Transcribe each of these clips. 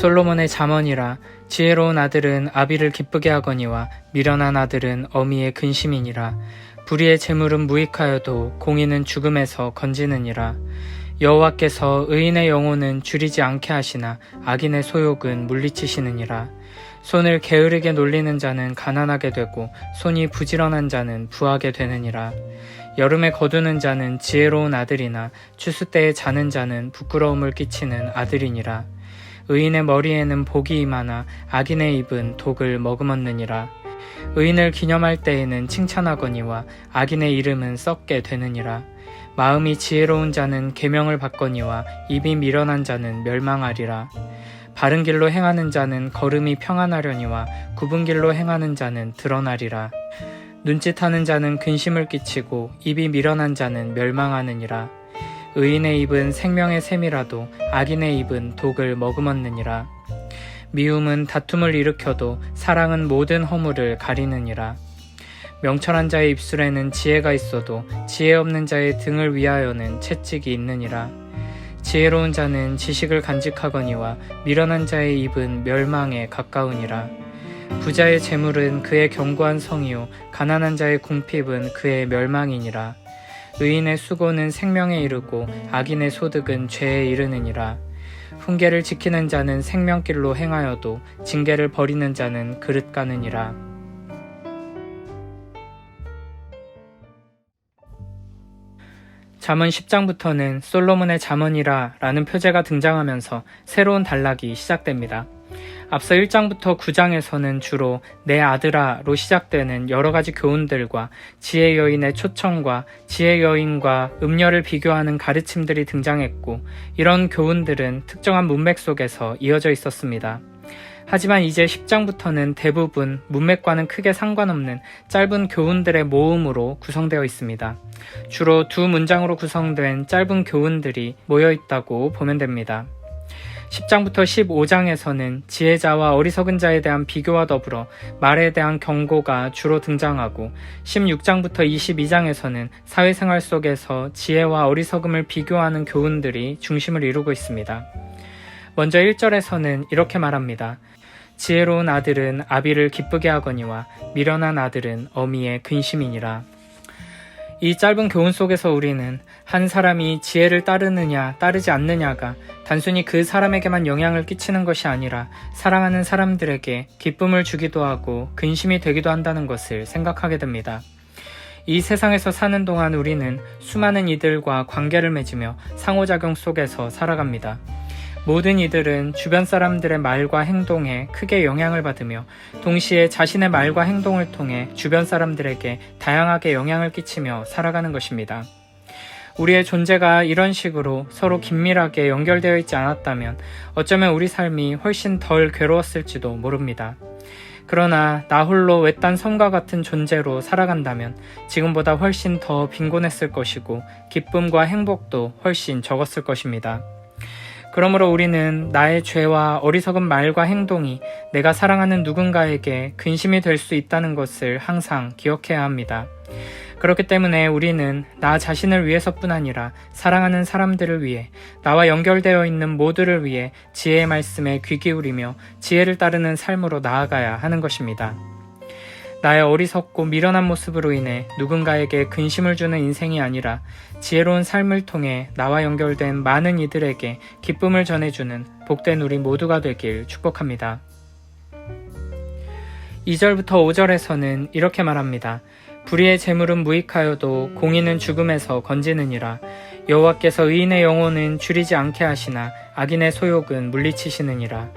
솔로몬의 잠언이라. 지혜로운 아들은 아비를 기쁘게 하거니와 미련한 아들은 어미의 근심이니라. 불의의 재물은 무익하여도 공의는 죽음에서 건지느니라. 여호와께서 의인의 영혼은 줄이지 않게 하시나 악인의 소욕은 물리치시느니라. 손을 게으르게 놀리는 자는 가난하게 되고 손이 부지런한 자는 부하게 되느니라. 여름에 거두는 자는 지혜로운 아들이나 추수 때에 자는 자는 부끄러움을 끼치는 아들이니라. 의인의 머리에는 복이 임하나 악인의 입은 독을 머금었느니라. 의인을 기념할 때에는 칭찬하거니와 악인의 이름은 썩게 되느니라. 마음이 지혜로운 자는 계명을 받거니와 입이 미련한 자는 멸망하리라. 바른 길로 행하는 자는 걸음이 평안하려니와 굽은 길로 행하는 자는 드러나리라. 눈짓하는 자는 근심을 끼치고 입이 미련한 자는 멸망하느니라. 의인의 입은 생명의 샘이라도 악인의 입은 독을 머금었느니라. 미움은 다툼을 일으켜도 사랑은 모든 허물을 가리느니라. 명철한 자의 입술에는 지혜가 있어도 지혜 없는 자의 등을 위하여는 채찍이 있느니라. 지혜로운 자는 지식을 간직하거니와 미련한 자의 입은 멸망에 가까우니라. 부자의 재물은 그의 견고한 성이요 가난한 자의 궁핍은 그의 멸망이니라. 의인의 수고는 생명에 이르고 악인의 소득은 죄에 이르느니라. 훈계를 지키는 자는 생명길로 행하여도 징계를 버리는 자는 그릇 가느니라. 잠언 10장부터는 솔로몬의 잠언이라 라는 표제가 등장하면서 새로운 단락이 시작됩니다. 앞서 1장부터 9장에서는 주로 내 아들아로 시작되는 여러가지 교훈들과 지혜 여인의 초청과 지혜 여인과 음녀를 비교하는 가르침들이 등장했고, 이런 교훈들은 특정한 문맥 속에서 이어져 있었습니다. 하지만 이제 10장부터는 대부분 문맥과는 크게 상관없는 짧은 교훈들의 모음으로 구성되어 있습니다. 주로 두 문장으로 구성된 짧은 교훈들이 모여 있다고 보면 됩니다. 10장부터 15장에서는 지혜자와 어리석은 자에 대한 비교와 더불어 말에 대한 경고가 주로 등장하고, 16장부터 22장에서는 사회생활 속에서 지혜와 어리석음을 비교하는 교훈들이 중심을 이루고 있습니다. 먼저 1절에서는 이렇게 말합니다. 지혜로운 아들은 아비를 기쁘게 하거니와 미련한 아들은 어미의 근심이니라. 이 짧은 교훈 속에서 우리는 한 사람이 지혜를 따르느냐 따르지 않느냐가 단순히 그 사람에게만 영향을 끼치는 것이 아니라 사랑하는 사람들에게 기쁨을 주기도 하고 근심이 되기도 한다는 것을 생각하게 됩니다. 이 세상에서 사는 동안 우리는 수많은 이들과 관계를 맺으며 상호작용 속에서 살아갑니다. 모든 이들은 주변 사람들의 말과 행동에 크게 영향을 받으며 동시에 자신의 말과 행동을 통해 주변 사람들에게 다양하게 영향을 끼치며 살아가는 것입니다. 우리의 존재가 이런 식으로 서로 긴밀하게 연결되어 있지 않았다면 어쩌면 우리 삶이 훨씬 덜 괴로웠을지도 모릅니다. 그러나 나 홀로 외딴 섬과 같은 존재로 살아간다면 지금보다 훨씬 더 빈곤했을 것이고 기쁨과 행복도 훨씬 적었을 것입니다. 그러므로 우리는 나의 죄와 어리석은 말과 행동이 내가 사랑하는 누군가에게 근심이 될 수 있다는 것을 항상 기억해야 합니다. 그렇기 때문에 우리는 나 자신을 위해서뿐 아니라 사랑하는 사람들을 위해, 나와 연결되어 있는 모두를 위해 지혜의 말씀에 귀 기울이며 지혜를 따르는 삶으로 나아가야 하는 것입니다. 나의 어리석고 미련한 모습으로 인해 누군가에게 근심을 주는 인생이 아니라 지혜로운 삶을 통해 나와 연결된 많은 이들에게 기쁨을 전해주는 복된 우리 모두가 되길 축복합니다. 2절부터 5절에서는 이렇게 말합니다. 불의의 재물은 무익하여도 공의는 죽음에서 건지느니라. 여호와께서 의인의 영혼은 줄이지 않게 하시나 악인의 소욕은 물리치시느니라.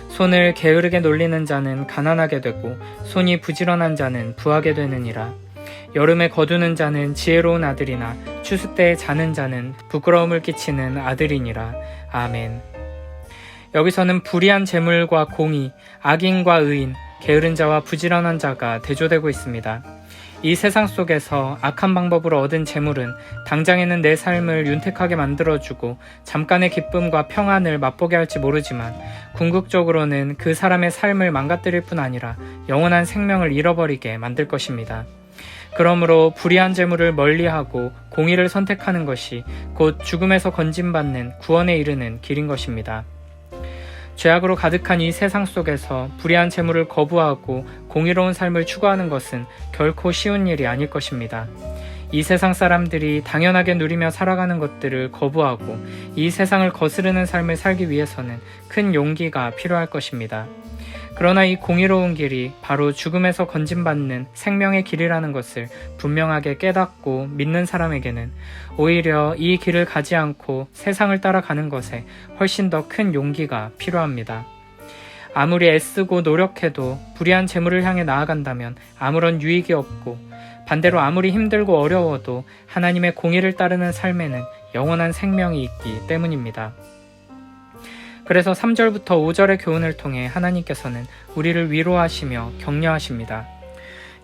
손을 게으르게 놀리는 자는 가난하게 되고 손이 부지런한 자는 부하게 되느니라. 여름에 거두는 자는 지혜로운 아들이나 추수 때에 자는 자는 부끄러움을 끼치는 아들이니라. 아멘. 여기서는 불의한 재물과 공의, 악인과 의인, 게으른 자와 부지런한 자가 대조되고 있습니다. 이 세상 속에서 악한 방법으로 얻은 재물은 당장에는 내 삶을 윤택하게 만들어주고 잠깐의 기쁨과 평안을 맛보게 할지 모르지만 궁극적으로는 그 사람의 삶을 망가뜨릴 뿐 아니라 영원한 생명을 잃어버리게 만들 것입니다. 그러므로 불의한 재물을 멀리하고 공의를 선택하는 것이 곧 죽음에서 건짐받는 구원에 이르는 길인 것입니다. 죄악으로 가득한 이 세상 속에서 불의한 재물을 거부하고 공의로운 삶을 추구하는 것은 결코 쉬운 일이 아닐 것입니다. 이 세상 사람들이 당연하게 누리며 살아가는 것들을 거부하고 이 세상을 거스르는 삶을 살기 위해서는 큰 용기가 필요할 것입니다. 그러나 이 공의로운 길이 바로 죽음에서 건짐받는 생명의 길이라는 것을 분명하게 깨닫고 믿는 사람에게는 오히려 이 길을 가지 않고 세상을 따라가는 것에 훨씬 더 큰 용기가 필요합니다. 아무리 애쓰고 노력해도 불의한 재물을 향해 나아간다면 아무런 유익이 없고, 반대로 아무리 힘들고 어려워도 하나님의 공의를 따르는 삶에는 영원한 생명이 있기 때문입니다. 그래서 3절부터 5절의 교훈을 통해 하나님께서는 우리를 위로하시며 격려하십니다.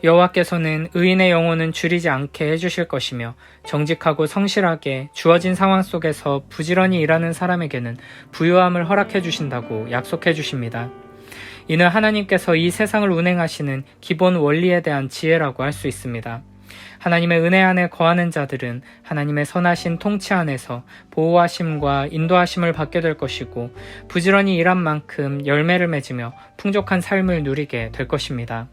여호와께서는 의인의 영혼은 줄이지 않게 해주실 것이며 정직하고 성실하게 주어진 상황 속에서 부지런히 일하는 사람에게는 부유함을 허락해 주신다고 약속해 주십니다. 이는 하나님께서 이 세상을 운행하시는 기본 원리에 대한 지혜라고 할 수 있습니다. 하나님의 은혜 안에 거하는 자들은 하나님의 선하신 통치 안에서 보호하심과 인도하심을 받게 될 것이고, 부지런히 일한 만큼 열매를 맺으며 풍족한 삶을 누리게 될 것입니다.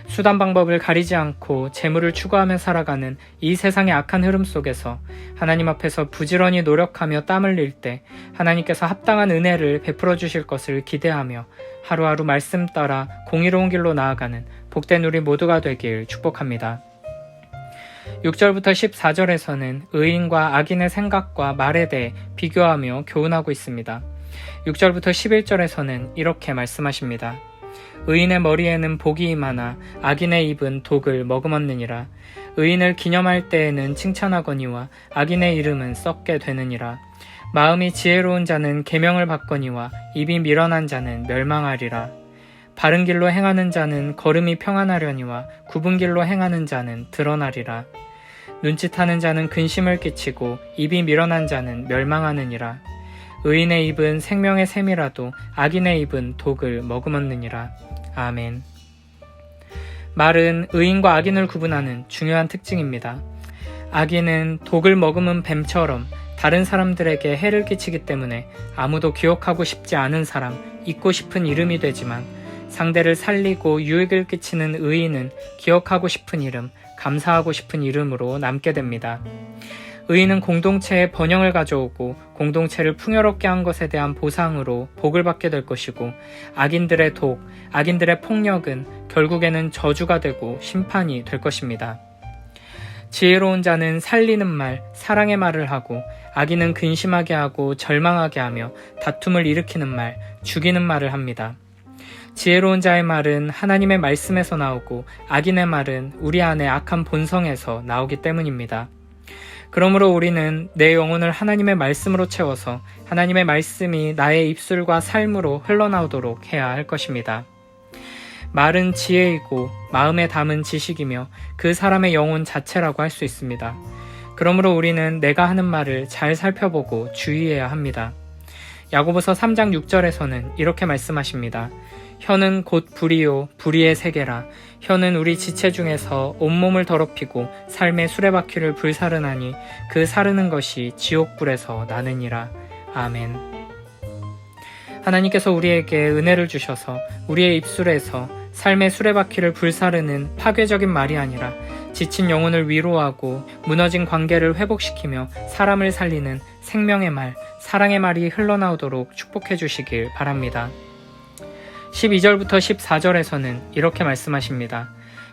수단 방법을 가리지 않고 재물을 추구하며 살아가는 이 세상의 악한 흐름 속에서 하나님 앞에서 부지런히 노력하며 땀 흘릴 때 하나님께서 합당한 은혜를 베풀어 주실 것을 기대하며 하루하루 말씀 따라 공의로운 길로 나아가는 복된 우리 모두가 되길 축복합니다. 6절부터 14절에서는 의인과 악인의 생각과 말에 대해 비교하며 교훈하고 있습니다. 6절부터 11절에서는 이렇게 말씀하십니다. 의인의 머리에는 복이 임하나 악인의 입은 독을 머금었느니라. 의인을 기념할 때에는 칭찬하거니와 악인의 이름은 썩게 되느니라. 마음이 지혜로운 자는 계명을 받거니와 입이 미련한 자는 멸망하리라. 바른 길로 행하는 자는 걸음이 평안하려니와 굽은 길로 행하는 자는 드러나리라. 눈짓하는 자는 근심을 끼치고 입이 미련한 자는 멸망하느니라. 의인의 입은 생명의 샘이라도 악인의 입은 독을 머금었느니라. 아멘. 말은 의인과 악인을 구분하는 중요한 특징입니다. 악인은 독을 머금은 뱀처럼 다른 사람들에게 해를 끼치기 때문에 아무도 기억하고 싶지 않은 사람, 잊고 싶은 이름이 되지만, 상대를 살리고 유익을 끼치는 의인은 기억하고 싶은 이름, 감사하고 싶은 이름으로 남게 됩니다. 의인은 공동체에 번영을 가져오고 공동체를 풍요롭게 한 것에 대한 보상으로 복을 받게 될 것이고, 악인들의 독, 악인들의 폭력은 결국에는 저주가 되고 심판이 될 것입니다. 지혜로운 자는 살리는 말, 사랑의 말을 하고, 악인은 근심하게 하고 절망하게 하며 다툼을 일으키는 말, 죽이는 말을 합니다. 지혜로운 자의 말은 하나님의 말씀에서 나오고, 악인의 말은 우리 안의 악한 본성에서 나오기 때문입니다. 그러므로 우리는 내 영혼을 하나님의 말씀으로 채워서 하나님의 말씀이 나의 입술과 삶으로 흘러나오도록 해야 할 것입니다. 말은 지혜이고 마음에 담은 지식이며 그 사람의 영혼 자체라고 할 수 있습니다. 그러므로 우리는 내가 하는 말을 잘 살펴보고 주의해야 합니다. 야고보서 3장 6절에서는 이렇게 말씀하십니다. 혀는 곧 불이요 불의의 세계라. 혀는 우리 지체 중에서 온몸을 더럽히고 삶의 수레바퀴를 불사르나니 그 사르는 것이 지옥불에서 나느니라. 아멘. 하나님께서 우리에게 은혜를 주셔서 우리의 입술에서 삶의 수레바퀴를 불사르는 파괴적인 말이 아니라 지친 영혼을 위로하고 무너진 관계를 회복시키며 사람을 살리는 생명의 말, 사랑의 말이 흘러나오도록 축복해 주시길 바랍니다. 12절부터 14절에서는 이렇게 말씀하십니다.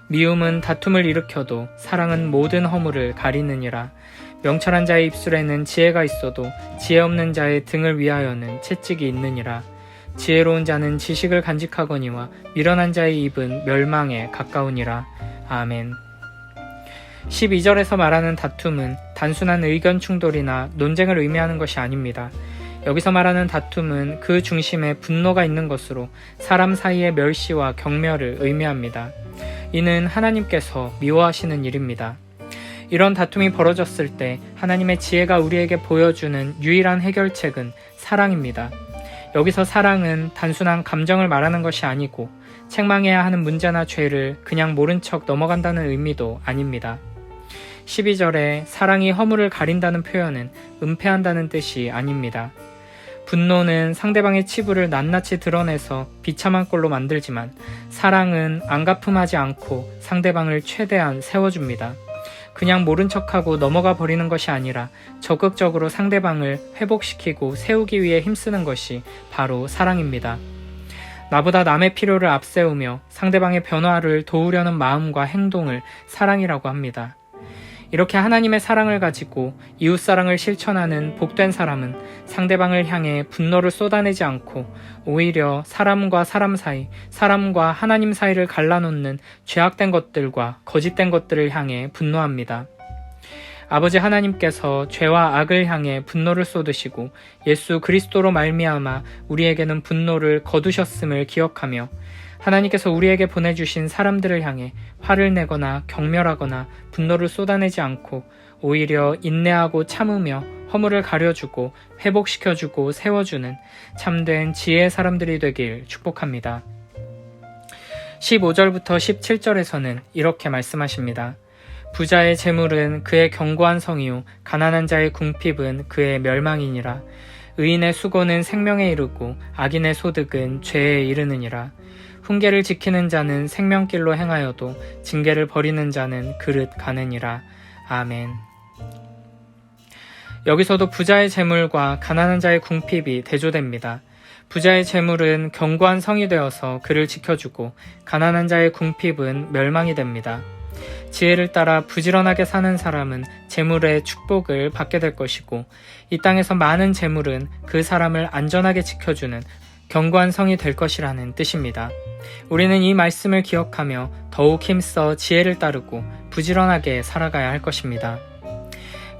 미움은 다툼을 일으켜도 사랑은 모든 허물을 가리느니라. 명철한 자의 입술에는 지혜가 있어도 지혜 없는 자의 등을 위하여는 채찍이 있느니라. 지혜로운 자는 지식을 간직하거니와 미련한 자의 입은 멸망에 가까우니라. 아멘. 12절에서 말하는 다툼은 단순한 의견 충돌이나 논쟁을 의미하는 것이 아닙니다. 여기서 말하는 다툼은 그 중심에 분노가 있는 것으로 사람 사이의 멸시와 경멸을 의미합니다. 이는 하나님께서 미워하시는 일입니다. 이런 다툼이 벌어졌을 때 하나님의 지혜가 우리에게 보여주는 유일한 해결책은 사랑입니다. 여기서 사랑은 단순한 감정을 말하는 것이 아니고 책망해야 하는 문제나 죄를 그냥 모른 척 넘어간다는 의미도 아닙니다. 12절에 사랑이 허물을 가린다는 표현은 은폐한다는 뜻이 아닙니다. 분노는 상대방의 치부를 낱낱이 드러내서 비참한 꼴로 만들지만 사랑은 안가품하지 않고 상대방을 최대한 세워줍니다. 그냥 모른 척하고 넘어가 버리는 것이 아니라 적극적으로 상대방을 회복시키고 세우기 위해 힘쓰는 것이 바로 사랑입니다. 나보다 남의 필요를 앞세우며 상대방의 변화를 도우려는 마음과 행동을 사랑이라고 합니다. 이렇게 하나님의 사랑을 가지고 이웃사랑을 실천하는 복된 사람은 상대방을 향해 분노를 쏟아내지 않고 오히려 사람과 사람 사이, 사람과 하나님 사이를 갈라놓는 죄악된 것들과 거짓된 것들을 향해 분노합니다. 아버지 하나님께서 죄와 악을 향해 분노를 쏟으시고 예수 그리스도로 말미암아 우리에게는 분노를 거두셨음을 기억하며 하나님께서 우리에게 보내주신 사람들을 향해 화를 내거나 경멸하거나 분노를 쏟아내지 않고 오히려 인내하고 참으며 허물을 가려주고 회복시켜주고 세워주는 참된 지혜의 사람들이 되길 축복합니다. 15절부터 17절에서는 이렇게 말씀하십니다. 부자의 재물은 그의 견고한 성이요 가난한 자의 궁핍은 그의 멸망이니라. 의인의 수고는 생명에 이르고 악인의 소득은 죄에 이르느니라. 훈계를 지키는 자는 생명길로 행하여도 징계를 버리는 자는 그릇 가느니라. 아멘. 여기서도 부자의 재물과 가난한 자의 궁핍이 대조됩니다. 부자의 재물은 견고한 성이 되어서 그를 지켜주고 가난한 자의 궁핍은 멸망이 됩니다. 지혜를 따라 부지런하게 사는 사람은 재물의 축복을 받게 될 것이고 이 땅에서 많은 재물은 그 사람을 안전하게 지켜주는 견고한 성이 될 것이라는 뜻입니다. 우리는 이 말씀을 기억하며 더욱 힘써 지혜를 따르고 부지런하게 살아가야 할 것입니다.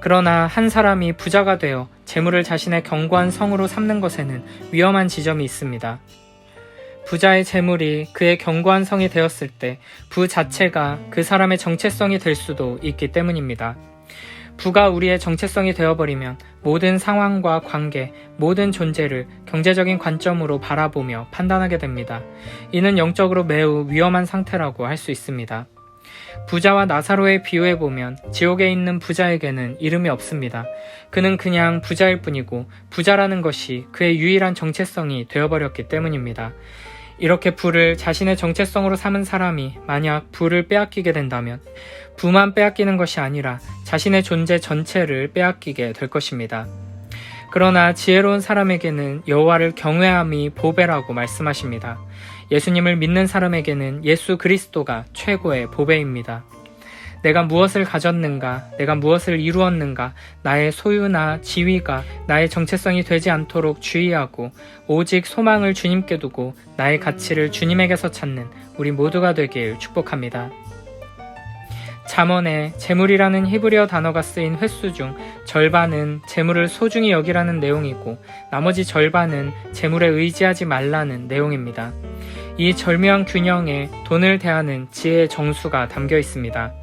그러나 한 사람이 부자가 되어 재물을 자신의 견고한 성으로 삼는 것에는 위험한 지점이 있습니다. 부자의 재물이 그의 견고한 성이 되었을 때 부 자체가 그 사람의 정체성이 될 수도 있기 때문입니다. 부가 우리의 정체성이 되어버리면 모든 상황과 관계, 모든 존재를 경제적인 관점으로 바라보며 판단하게 됩니다. 이는 영적으로 매우 위험한 상태라고 할 수 있습니다. 부자와 나사로의 비유해보면 지옥에 있는 부자에게는 이름이 없습니다. 그는 그냥 부자일 뿐이고 부자라는 것이 그의 유일한 정체성이 되어버렸기 때문입니다. 이렇게 부를 자신의 정체성으로 삼은 사람이 만약 부를 빼앗기게 된다면 부만 빼앗기는 것이 아니라 자신의 존재 전체를 빼앗기게 될 것입니다. 그러나 지혜로운 사람에게는 여호와를 경외함이 보배라고 말씀하십니다. 예수님을 믿는 사람에게는 예수 그리스도가 최고의 보배입니다. 내가 무엇을 가졌는가, 내가 무엇을 이루었는가, 나의 소유나 지위가 나의 정체성이 되지 않도록 주의하고 오직 소망을 주님께 두고 나의 가치를 주님에게서 찾는 우리 모두가 되길 축복합니다. 잠언에 재물이라는 히브리어 단어가 쓰인 횟수 중 절반은 재물을 소중히 여기라는 내용이고 나머지 절반은 재물에 의지하지 말라는 내용입니다. 이 절묘한 균형에 돈을 대하는 지혜의 정수가 담겨 있습니다.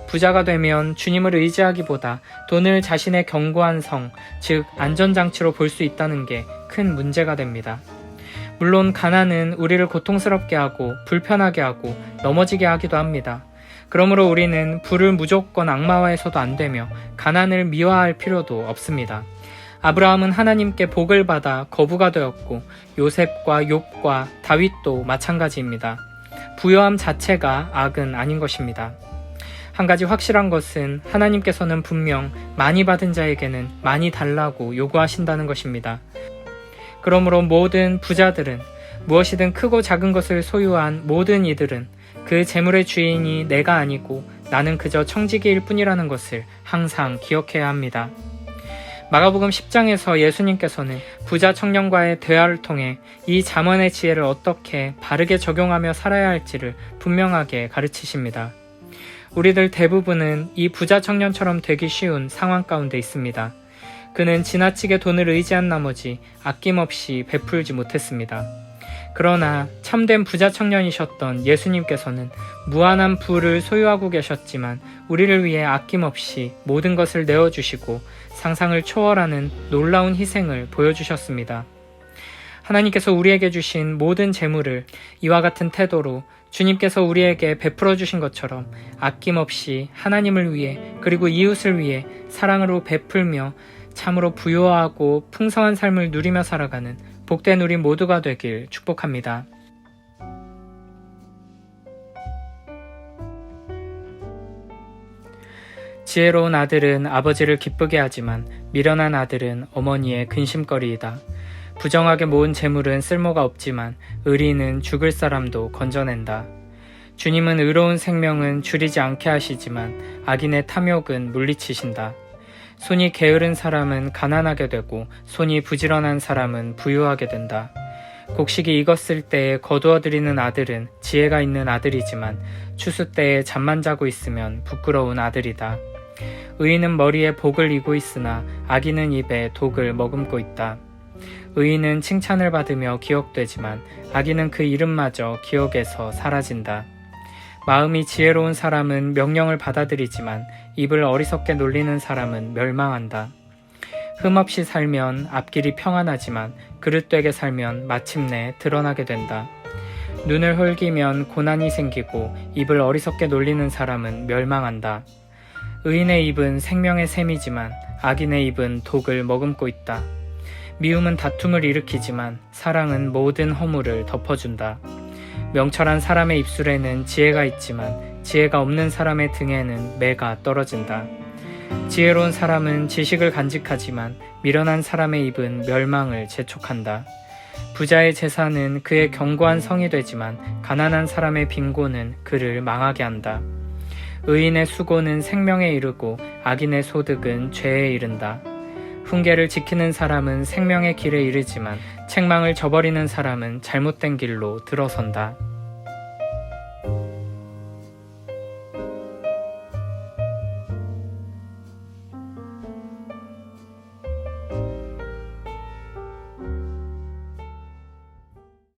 부자가 되면 주님을 의지하기보다 돈을 자신의 견고한 성, 즉 안전장치로 볼 수 있다는 게 큰 문제가 됩니다. 물론 가난은 우리를 고통스럽게 하고 불편하게 하고 넘어지게 하기도 합니다. 그러므로 우리는 부를 무조건 악마화해서도 안 되며 가난을 미화할 필요도 없습니다. 아브라함은 하나님께 복을 받아 거부가 되었고 요셉과 욥과 다윗도 마찬가지입니다. 부요함 자체가 악은 아닌 것입니다. 한 가지 확실한 것은 하나님께서는 분명 많이 받은 자에게는 많이 달라고 요구하신다는 것입니다. 그러므로 모든 부자들은 무엇이든 크고 작은 것을 소유한 모든 이들은 그 재물의 주인이 내가 아니고 나는 그저 청지기일 뿐이라는 것을 항상 기억해야 합니다. 마가복음 10장에서 예수님께서는 부자 청년과의 대화를 통해 이 잠언의 지혜를 어떻게 바르게 적용하며 살아야 할지를 분명하게 가르치십니다. 우리들 대부분은 이 부자 청년처럼 되기 쉬운 상황 가운데 있습니다. 그는 지나치게 돈을 의지한 나머지 아낌없이 베풀지 못했습니다. 그러나 참된 부자 청년이셨던 예수님께서는 무한한 부를 소유하고 계셨지만 우리를 위해 아낌없이 모든 것을 내어주시고 상상을 초월하는 놀라운 희생을 보여주셨습니다. 하나님께서 우리에게 주신 모든 재물을 이와 같은 태도로 주님께서 우리에게 베풀어 주신 것처럼 아낌없이 하나님을 위해 그리고 이웃을 위해 사랑으로 베풀며 참으로 부유하고 풍성한 삶을 누리며 살아가는 복된 우리 모두가 되길 축복합니다. 지혜로운 아들은 아버지를 기쁘게 하지만 미련한 아들은 어머니의 근심거리이다. 부정하게 모은 재물은 쓸모가 없지만 의리는 죽을 사람도 건져낸다. 주님은 의로운 생명은 줄이지 않게 하시지만 악인의 탐욕은 물리치신다. 손이 게으른 사람은 가난하게 되고 손이 부지런한 사람은 부유하게 된다. 곡식이 익었을 때에 거두어들이는 아들은 지혜가 있는 아들이지만 추수 때에 잠만 자고 있으면 부끄러운 아들이다. 의인은 머리에 복을 이고 있으나 악인은 입에 독을 머금고 있다. 의인은 칭찬을 받으며 기억되지만 악인은 그 이름마저 기억에서 사라진다. 마음이 지혜로운 사람은 명령을 받아들이지만 입을 어리석게 놀리는 사람은 멸망한다. 흠없이 살면 앞길이 평안하지만 그릇되게 살면 마침내 드러나게 된다. 눈을 홀기면 고난이 생기고 입을 어리석게 놀리는 사람은 멸망한다. 의인의 입은 생명의 샘이지만 악인의 입은 독을 머금고 있다. 미움은 다툼을 일으키지만 사랑은 모든 허물을 덮어준다. 명철한 사람의 입술에는 지혜가 있지만 지혜가 없는 사람의 등에는 매가 떨어진다. 지혜로운 사람은 지식을 간직하지만 미련한 사람의 입은 멸망을 재촉한다. 부자의 재산은 그의 견고한 성이 되지만 가난한 사람의 빈곤은 그를 망하게 한다. 의인의 수고는 생명에 이르고 악인의 소득은 죄에 이른다. 훈계를 지키는 사람은 생명의 길에 이르지만 책망을 저버리는 사람은 잘못된 길로 들어선다.